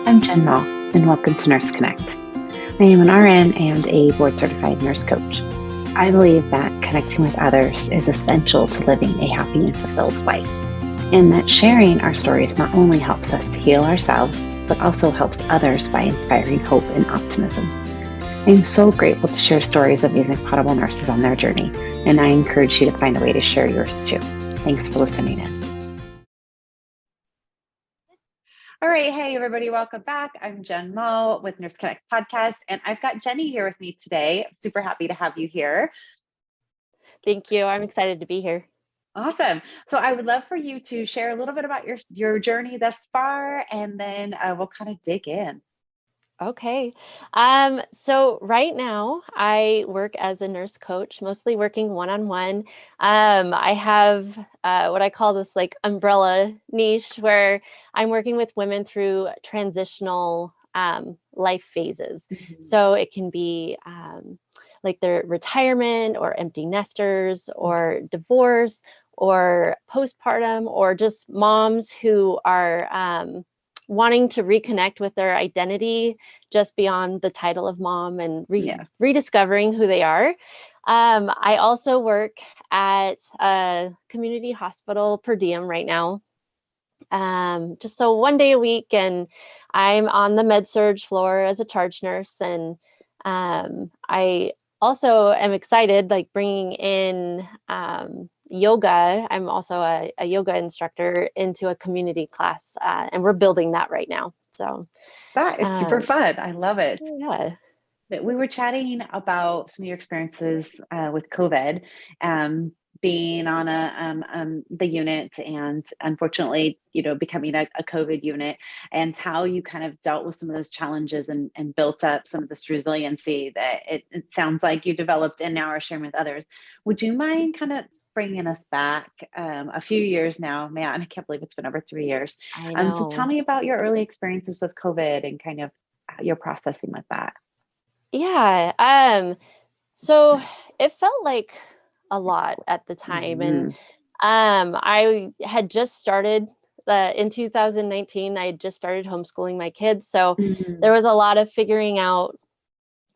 I'm Jen Mall, and welcome to Nurse Connect. I am an RN and a board-certified nurse coach. I believe that connecting with others is essential to living a happy and fulfilled life, and that sharing our stories not only helps us to heal ourselves, but also helps others by inspiring hope and optimism. I am so grateful to share stories of these incredible nurses on their journey, and I encourage you to find a way to share yours too. Thanks for listening in. All right. Hey, everybody. Welcome back. I'm Jen Mo with Nurse Connect Podcast, and I've got Jenny here with me today. Super happy to have you here. Thank you. I'm excited to be here. Awesome. So I would love for you to share a little bit about your journey thus far, and then we'll kind of dig in. Okay. So right now I work as a nurse coach, mostly working one-on-one. I have what I call this like umbrella niche where I'm working with women through transitional life phases. Mhm. So it can be like their retirement or empty nesters or divorce or postpartum or just moms who are wanting to reconnect with their identity just beyond the title of mom and Yes. rediscovering who they are. I also work at a community hospital per diem right now. Just so one day a week, and I'm on the med surge floor as a charge nurse. And I also am excited, like bringing in yoga. I'm also a yoga instructor into a community class, and we're building that right now. So That is super fun. I love it. yeah. But we were chatting about some of your experiences with COVID, being on the unit, and unfortunately, becoming a COVID unit, and how you kind of dealt with some of those challenges and built up some of this resiliency that it sounds like you developed and now are sharing with others. Would you mind kind of bringing us back a few years now? Man, I can't believe it's been over 3 years. I So tell know. me about your early experiences with COVID and kind of your processing with that. Yeah. So it felt like a lot at the time. And Mhm. I had just started in 2019, I had just started homeschooling my kids. So Mhm. there was a lot of figuring out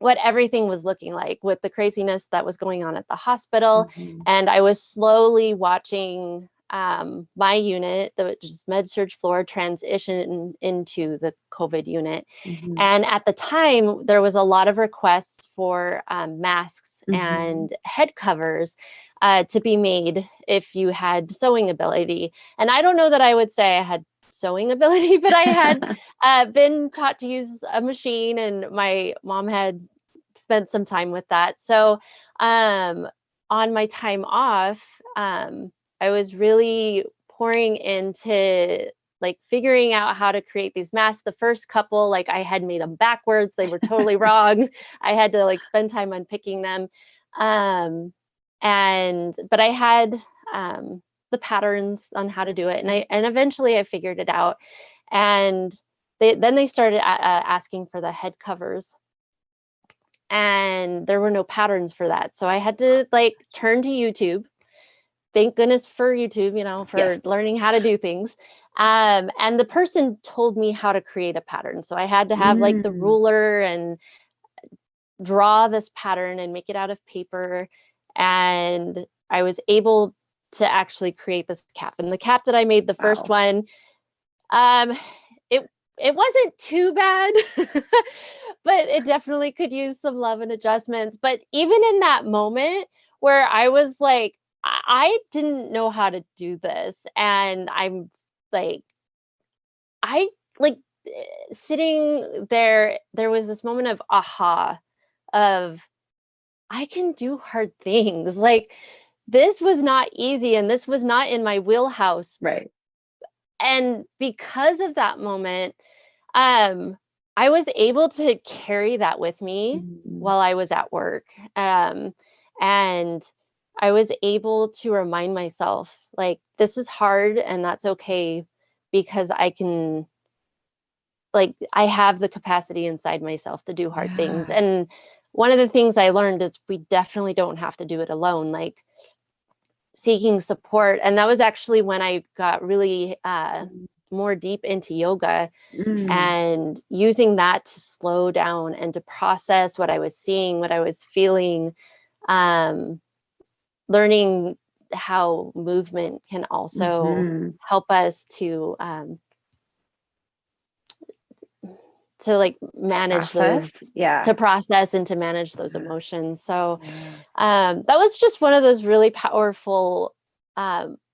what everything was looking like with the craziness that was going on at the hospital. Mhm. And I was slowly watching my unit, the just med surge floor, transition into the COVID unit. Mhm. And at the time, there was a lot of requests for masks Mhm. and head covers to be made if you had sewing ability. And I don't know that I would say I had sewing ability, but I had been taught to use a machine, and my mom had spent some time with that. So um, on my time off, I was really pouring into like figuring out how to create these masks. The first couple, like I had made them backwards. They were totally wrong. I had to like spend time unpicking them. Um, but I had the patterns on how to do it. And eventually I figured it out. And then they started asking for the head covers, and there were no patterns for that. So I had to like turn to YouTube. Thank goodness for YouTube, for Yes. learning how to do things. And the person told me how to create a pattern. So I had to have like the Mm. ruler and draw this pattern and make it out of paper. And I was able to actually create this cap. And the cap that I made, the first Wow. one, um, it it wasn't too bad, but it definitely could use some love and adjustments. But even in that moment where I was like, I didn't know how to do this, and I'm like, I like sitting there. There was this moment of aha, of I can do hard things. Like this was not easy, and this was not in my wheelhouse. Right. And because of that moment, um, I was able to carry that with me Mhm. while I was at work. And I was able to remind myself, like, this is hard and that's okay, because I have the capacity inside myself to do hard things. Yeah. And one of the things I learned is we definitely don't have to do it alone. Like, seeking support. And that was actually when I got really more deep into yoga Mm. and using that to slow down and to process what I was seeing, what I was feeling, um, learning how movement can also Mm-hmm. help us to like To manage those, process. Yeah. to process and to manage those emotions. So Yeah. that was just one of those really powerful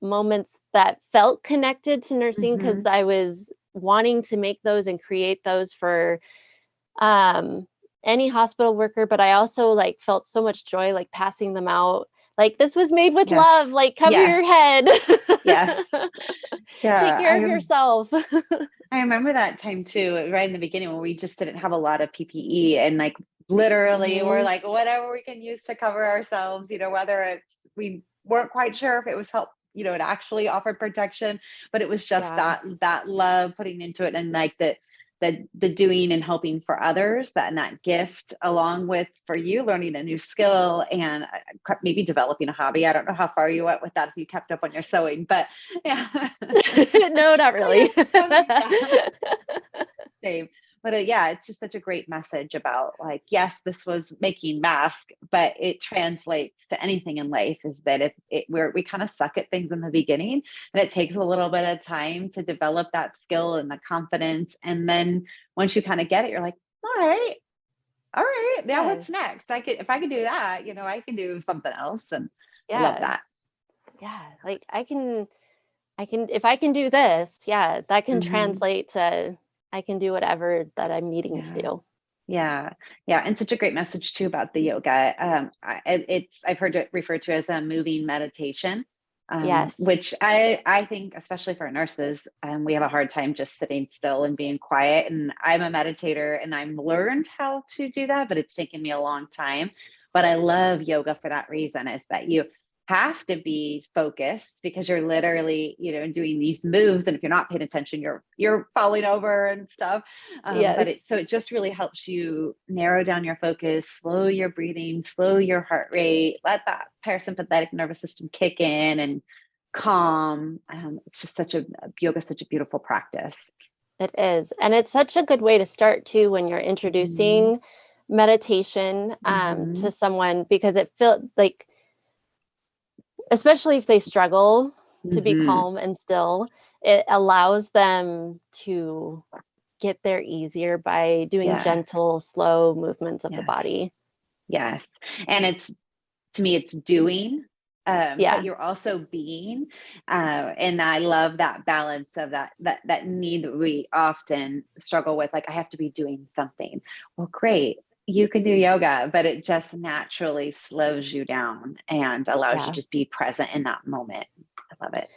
moments that felt connected to nursing, because Mm-hmm. I was wanting to make those and create those for um, any hospital worker, but I also like felt so much joy like passing them out. Like, this was made with Yes. love. Like, cover Yes. your head. Yes. Take Yeah. care of yourself. I remember that time too, right in the beginning when we just didn't have a lot of PPE and like literally we're Mhm. like whatever we can use to cover ourselves, whether we weren't quite sure if it was help, it actually offered protection, but it was just Yeah. that love putting into it and like the doing and helping for others, that and that gift, along with for you learning a new skill and maybe developing a hobby. I don't know how far you went with that, if you kept up on your sewing, but yeah. No, not really. Yeah. Same. But yeah, it's just such a great message about like, yes, this was making masks, but it translates to anything in life. Is that if we kind of suck at things in the beginning, and it takes a little bit of time to develop that skill and the confidence, and then once you kind of get it, you're like, all right, now Yeah. what's next? If I could do that, I can do something else, and I love Yeah. that. Yeah. Like, if I can do this, yeah, that can Hmm. translate to I can do whatever that I'm needing to Yeah. do. Yeah, yeah, and such a great message too about the yoga. I've heard it referred to as a moving meditation, Yes. which I think, especially for nurses, we have a hard time just sitting still and being quiet. And I'm a meditator, and I've learned how to do that, but it's taken me a long time. But I love yoga for that reason: is that you have to be focused because you're literally, doing these moves, and if you're not paying attention, you're falling over and stuff. But Yes. it just really helps you narrow down your focus, slow your breathing, slow your heart rate, let that parasympathetic nervous system kick in and calm. It's just yoga, such a beautiful practice. It is. And it's such a good way to start too when you're Mm-hmm. introducing meditation Mm-hmm. to someone, because it feels like, especially if they struggle to be Mm-hmm. calm and still, it allows them to get there easier by doing Yes. gentle, slow movements of the Yes. body. Yes. And to me, it's doing, but Yeah. you're also being, and I love that balance of that need that we often struggle with. Like, I have to be doing something. Well, great, you can do yoga, but it just naturally slows you down and allows you to Yeah. just be present in that moment. I love it.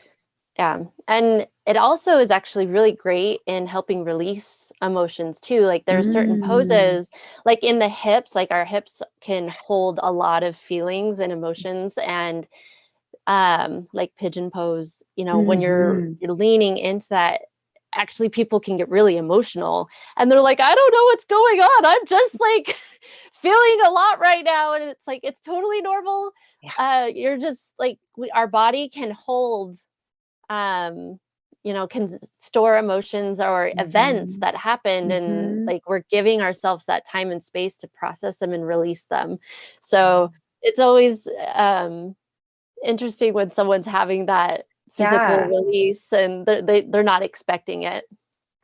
Yeah. And it also is actually really great in helping release emotions too. Like, there are certain Mm, poses, like in the hips, like our hips can hold a lot of feelings and emotions. And like pigeon pose, when you're mm-hmm. you're leaning into that, actually people can get really emotional, and they're like, I don't know what's going on. I'm just like feeling a lot right now. And it's like, it's totally normal. Yeah. You're just like, our body can hold, um can store emotions or events Mm-hmm. that happened, and Mm-hmm. like we're giving ourselves that time and space to process them and release them. So it's always interesting when someone's having that physical Yeah. release and they're not expecting it.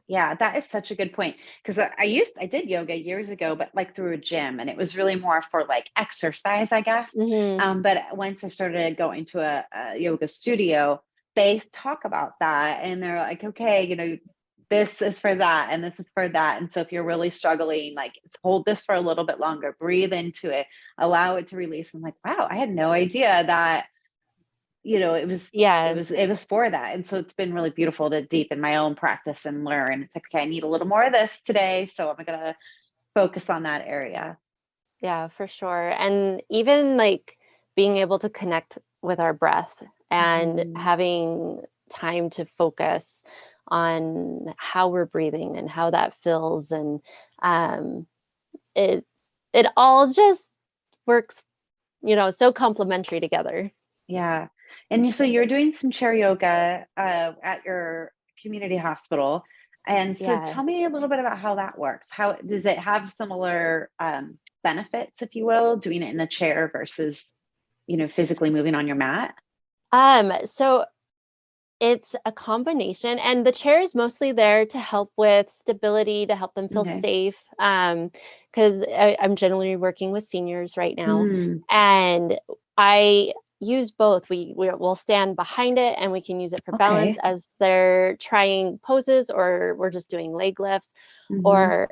Yeah, that is such a good point. Because I did yoga years ago, but like through a gym, and it was really more for like exercise, I guess. Mhm. But once I started going to a yoga studio, they talk about that, and they're like, okay, this is for that, and this is for that. And so if you're really struggling, like, hold this for a little bit longer, breathe into it, allow it to release. I'm like, wow, I had no idea that it was Yeah. for that. And so it's been really beautiful to deepen my own practice and learn. It's like, okay, I need a little more of this today, so I'm gonna focus on that area. Yeah, for sure. And even like being able to connect with our breath and Hmm. having time to focus on how we're breathing and how that feels, and um it it all just works, so complementary together. Yeah. And so you're doing some chair yoga at your community hospital. And so Yeah. tell me a little bit about how that works. How does it have similar benefits, if you will, doing it in a chair versus, physically moving on your mat? So it's a combination, and the chair is mostly there to help with stability, to help them feel Okay. safe. Because I'm generally working with seniors right now, Mm, and I use both. We'll stand behind it, and we can use it for balance okay. as they're trying poses, or we're just doing leg lifts. Hmm. Or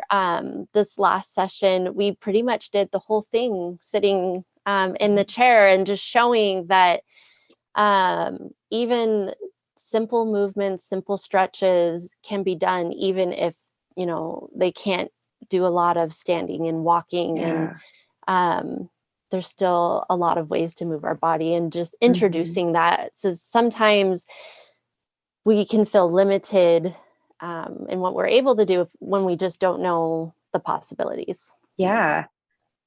this last session, we pretty much did the whole thing sitting in the chair and just showing that even simple movements, simple stretches can be done even if, they can't do a lot of standing and walking. And Yeah. um, there's still a lot of ways to move our body, and just Hmm. introducing that. So sometimes we can feel limited in what we're able to do when we just don't know the possibilities. Yeah.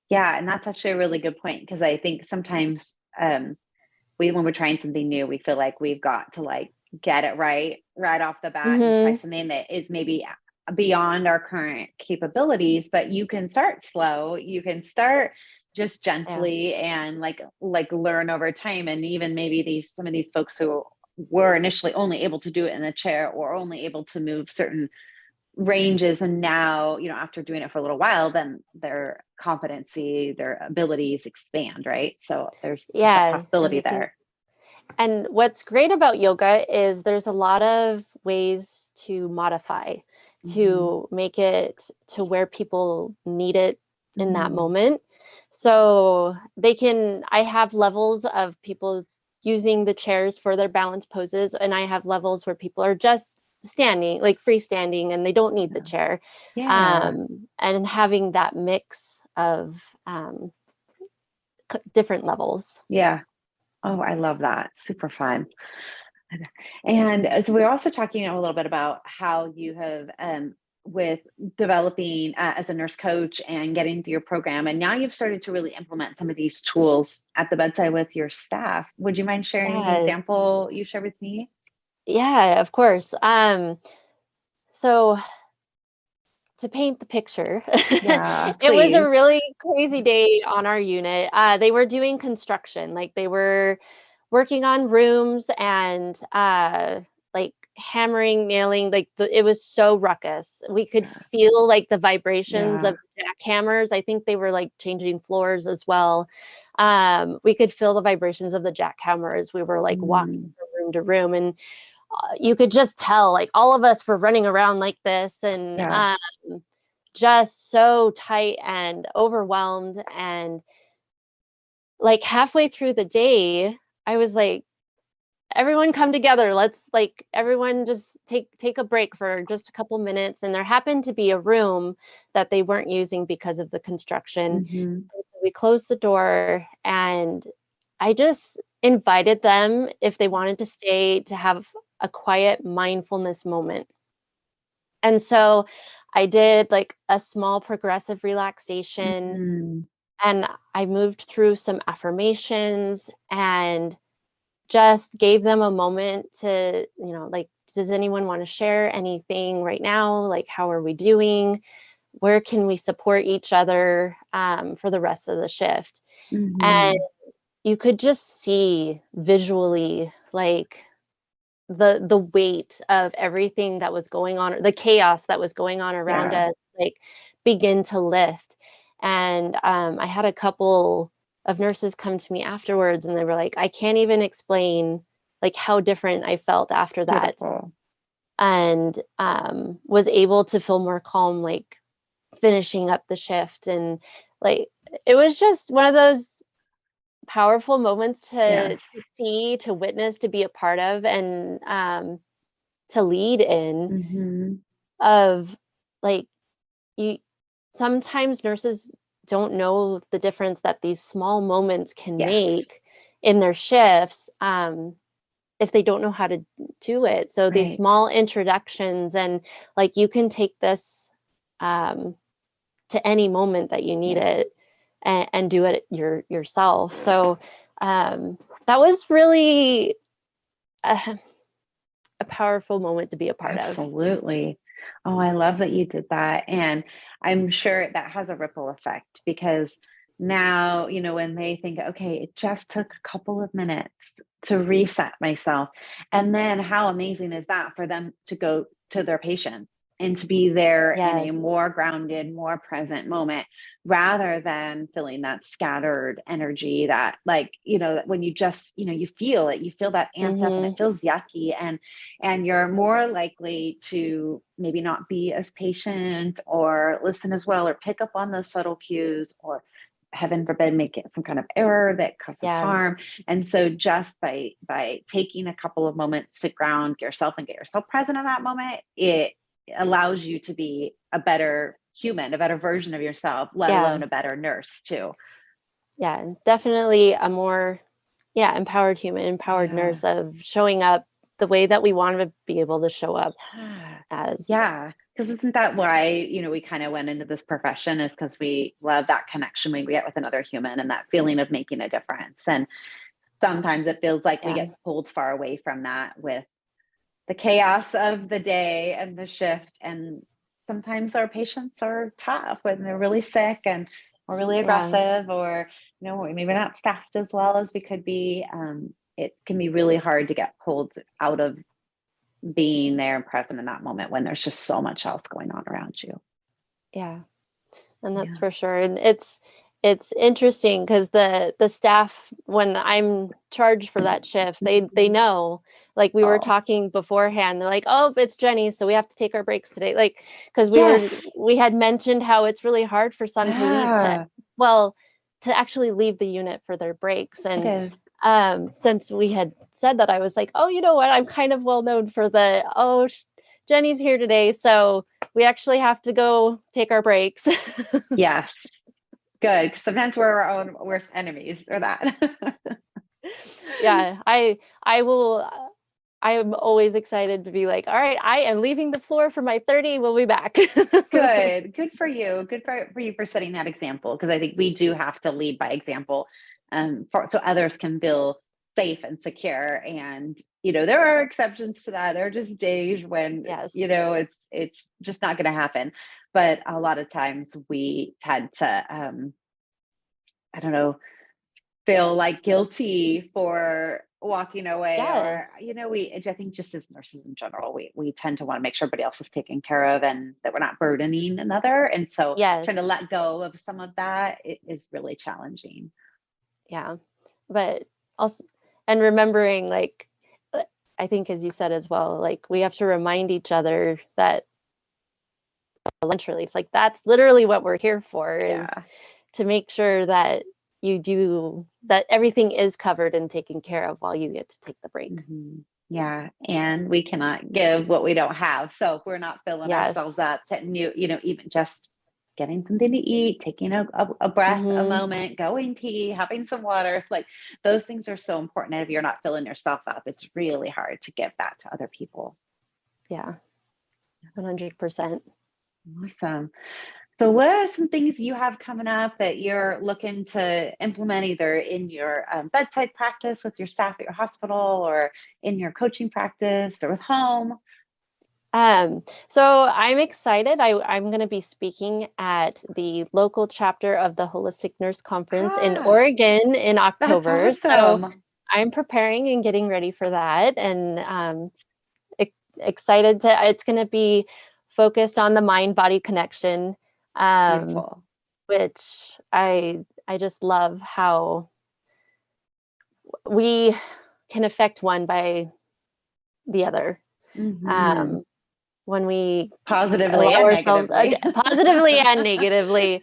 Yeah. And that's actually a really good point, because I think sometimes when we're trying something new, we feel like we've got to like get it right off the bat and try Hmm. something that is maybe beyond our current capabilities. But you can start slow. You can start just Yeah. gently and like learn over time. And even maybe some of these folks who were initially only able to do it in a chair or only able to move certain ranges, and now, after doing it for a little while, then their competency, their abilities expand, right? So there's a Yeah. And possibility they can. there. And what's great about yoga is there's a lot of ways to modify, Hmm. to make it to where people need it in that Hmm. moment. So I have levels of people using the chairs for their balance poses, and I have levels where people are just standing, like freestanding, and they don't need the chair. Yeah. And having that mix of different levels. Yeah. Oh, I love that. Super fun. And so we're also talking a little bit about how you have, with developing as a nurse coach and getting through your program, and now you've started to really implement some of these tools at the bedside with your staff. Would you mind sharing the Yeah. example you shared with me? Yeah, of course. So to paint the picture, Yeah, it was a please. really crazy day on our unit. They were doing construction, like they were working on rooms and like hammering, nailing, like it was so ruckus. We could Yeah. feel like the vibrations Yeah. of jackhammers. I think they were like changing floors as well. We could feel the vibrations of the jackhammers. We were like walking Mm, from room to room, and you could just tell, like, all of us were running around like this, and yeah. just so tight and overwhelmed. And like halfway through the day, I was like, everyone come together. Let's, like, everyone just take a break for just a couple minutes. And there happened to be a room that they weren't using because of the construction. Hmm. And so we closed the door, and I just invited them, if they wanted to stay, to have a quiet mindfulness moment. And so I did like a small progressive relaxation, Hmm. and I moved through some affirmations and just gave them a moment to, like, does anyone want to share anything right now? Like, how are we doing? Where can we support each other for the rest of the shift? And Hmm. you could just see visually, like, the weight of everything that was going on, the chaos that was going on around Yeah. us, like, begin to lift. And I had a couple of nurses come to me afterwards, and they were like, I can't even explain, like, how different I felt after that. Beautiful. And was able to feel more calm, like finishing up the shift. And like, it was just one of those powerful moments to Yes. see, to witness, to be a part of, and to lead in, Hmm. of, like, you sometimes nurses don't know the difference that these small moments can Yes. make in their shifts, if they don't know how to do it. So these Right. small introductions, and like, you can take this um, to any moment that you need Yes. it, and do it yourself. So that was really uh, a powerful moment to be a part of. Absolutely. Oh, I love that you did that. And I'm sure that has a ripple effect because now, when they think, okay, it just took a couple of minutes to reset myself. And then how amazing is that for them to go to their patients and to be there in a Yes. more grounded, more present moment rather than feeling that scattered energy that like, when you just, you feel it, you feel that amped up and it Mm-hmm. feels yucky. And you're more likely to maybe not be as patient or listen as well or pick up on those subtle cues or heaven forbid make it some kind of error that causes Yeah. harm. And so just by taking a couple of moments to ground yourself and get yourself present in that moment, it allows you to be a better human, a better version of yourself, let Yeah. alone a better nurse too. Yeah. Definitely a more, empowered human, empowered Yeah. nurse of showing up the way that we want to be able to show up Yeah. as. Yeah. Because isn't that why, we kind of went into this profession is because we love that connection we get with another human and that feeling of making a difference. And sometimes it feels like we Yeah. get pulled far away from that with the chaos of the day and the shift. And sometimes our patients are tough when they're really sick and or really Yeah. aggressive or, maybe not staffed as well as we could be. It can be really hard to get pulled out of being there and present in that moment when there's just so much else going on around you. Yeah. And that's Yeah. for sure. And it's interesting because the staff, when I'm charged for that shift, they know, like we were Oh, talking beforehand, they're like, oh, it's Jenny, so we have to take our breaks today. Like, because yes. we had mentioned how it's really hard for some to leave Yeah, to actually leave the unit for their breaks. it And is. since we had said that, I was like, oh, you know what? I'm kind of well known for Jenny's here today, so we actually have to go take our breaks. Yes. Good. 'Cause sometimes we're our own worst enemies or that. Yeah, I will. I'm always excited to be like, all right, I am leaving the floor for my 30. We'll be back. Good. Good for you. Good for you for setting that example. Because I think we do have to lead by example so others can feel safe and secure. And, there are exceptions to that. There are just days when, Yes. it's just not going to happen. But a lot of times we tend to, I don't know, feel like guilty for walking away Yes. or I think just as nurses in general we tend to want to make sure everybody else is taken care of and that we're not burdening another, and so Yes. trying to let go of some of that is really challenging. Yeah. But also, and remembering, like, I think as you said as well, like we have to remind each other that lunch relief, like that's literally what we're here for, is Yeah. to make sure that that everything is covered and taken care of while you get to take the break. Hmm. Yeah, and we cannot give what we don't have, so if we're not filling Yes. ourselves up to even just getting something to eat, taking a breath, a Hmm. moment, going pee, having some water, like those things are so important. And if you're not filling yourself up, it's really hard to give that to other people. Yeah. 100%. Awesome. So what are some things you have coming up that you're looking to implement either in your bedside practice with your staff at your hospital or in your coaching practice or with home? So I'm excited. I'm going to be speaking at the local chapter of the Holistic Nurse Conference in Ah, Oregon in that's October. So awesome. I'm preparing and getting ready for that, and excited to. It's going to be focused on the mind-body connection, um, Beautiful. which I just love how we can affect one by the other. Hmm. Um, when we Positively allow and ourselves negatively. positively and negatively,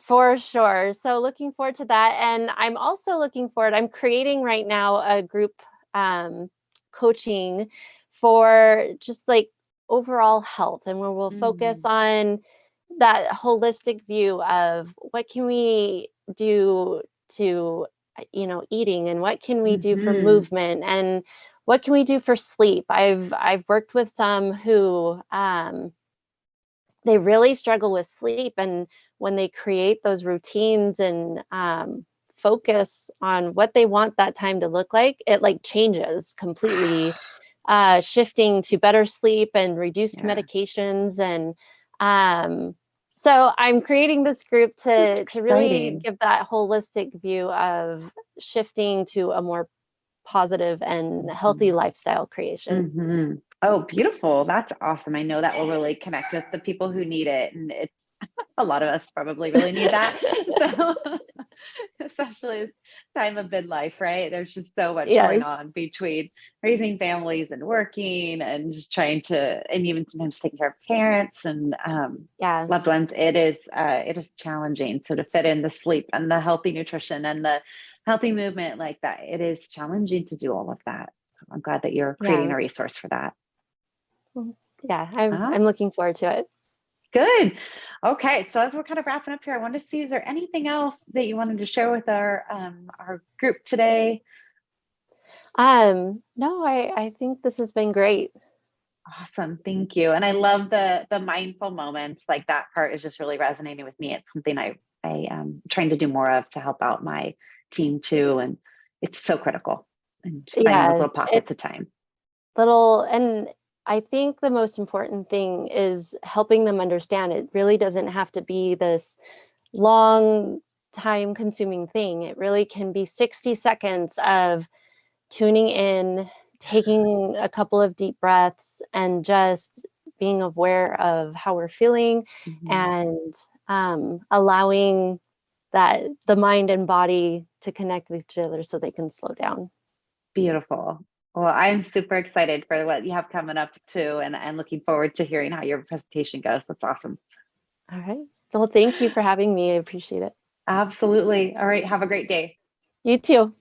for sure. So looking forward to that. And I'm also looking forward, I'm creating right now a group um, coaching for just like overall health, and where we'll focus Mm, on that holistic view of what can we do to eating, and what can we do for hmm. movement, and what can we do for sleep. I've worked with some who they really struggle with sleep, and when they create those routines and focus on what they want that time to look like, it like changes completely shifting to better sleep and reduced Yeah. medications. And so I'm creating this group That's to really exciting. give that holistic view of shifting to a more positive and healthy Mhm. lifestyle creation. Oh, beautiful. That's awesome. I know that will really connect with the people who need it. And it's a lot of us probably really need that. So, especially this time of midlife, right? There's just so much going Yes. on between raising families and working and just trying to, and even sometimes taking care of parents and Yeah. loved ones. It is challenging. So to fit in the sleep and the healthy nutrition and the healthy movement like that, it is challenging to do all of that. So I'm glad that you're creating Yeah. a resource for that. Yeah. I'm Ah, I'm looking forward to it. good. Okay, so as we're kind of wrapping up here, I want to see, is there anything else that you wanted to share with our group today? No, I think this has been great. Awesome, thank you. And I love the mindful moments. Like that part is just really resonating with me. It's something I am trying to do more of to help out my team too, and it's so critical. And just finding those Yeah. little pockets of time. And I think the most important thing is helping them understand it really doesn't have to be this long time consuming thing. It really can be 60 seconds of tuning in, taking a couple of deep breaths, and just being aware of how we're feeling, Mhm. and allowing that the mind and body to connect with each other so they can slow down. Beautiful. Well, I'm super excited for what you have coming up too, and looking forward to hearing how your presentation goes. That's awesome. All right. Well, thank you for having me. I appreciate it. Absolutely. All right. Have a great day. You too.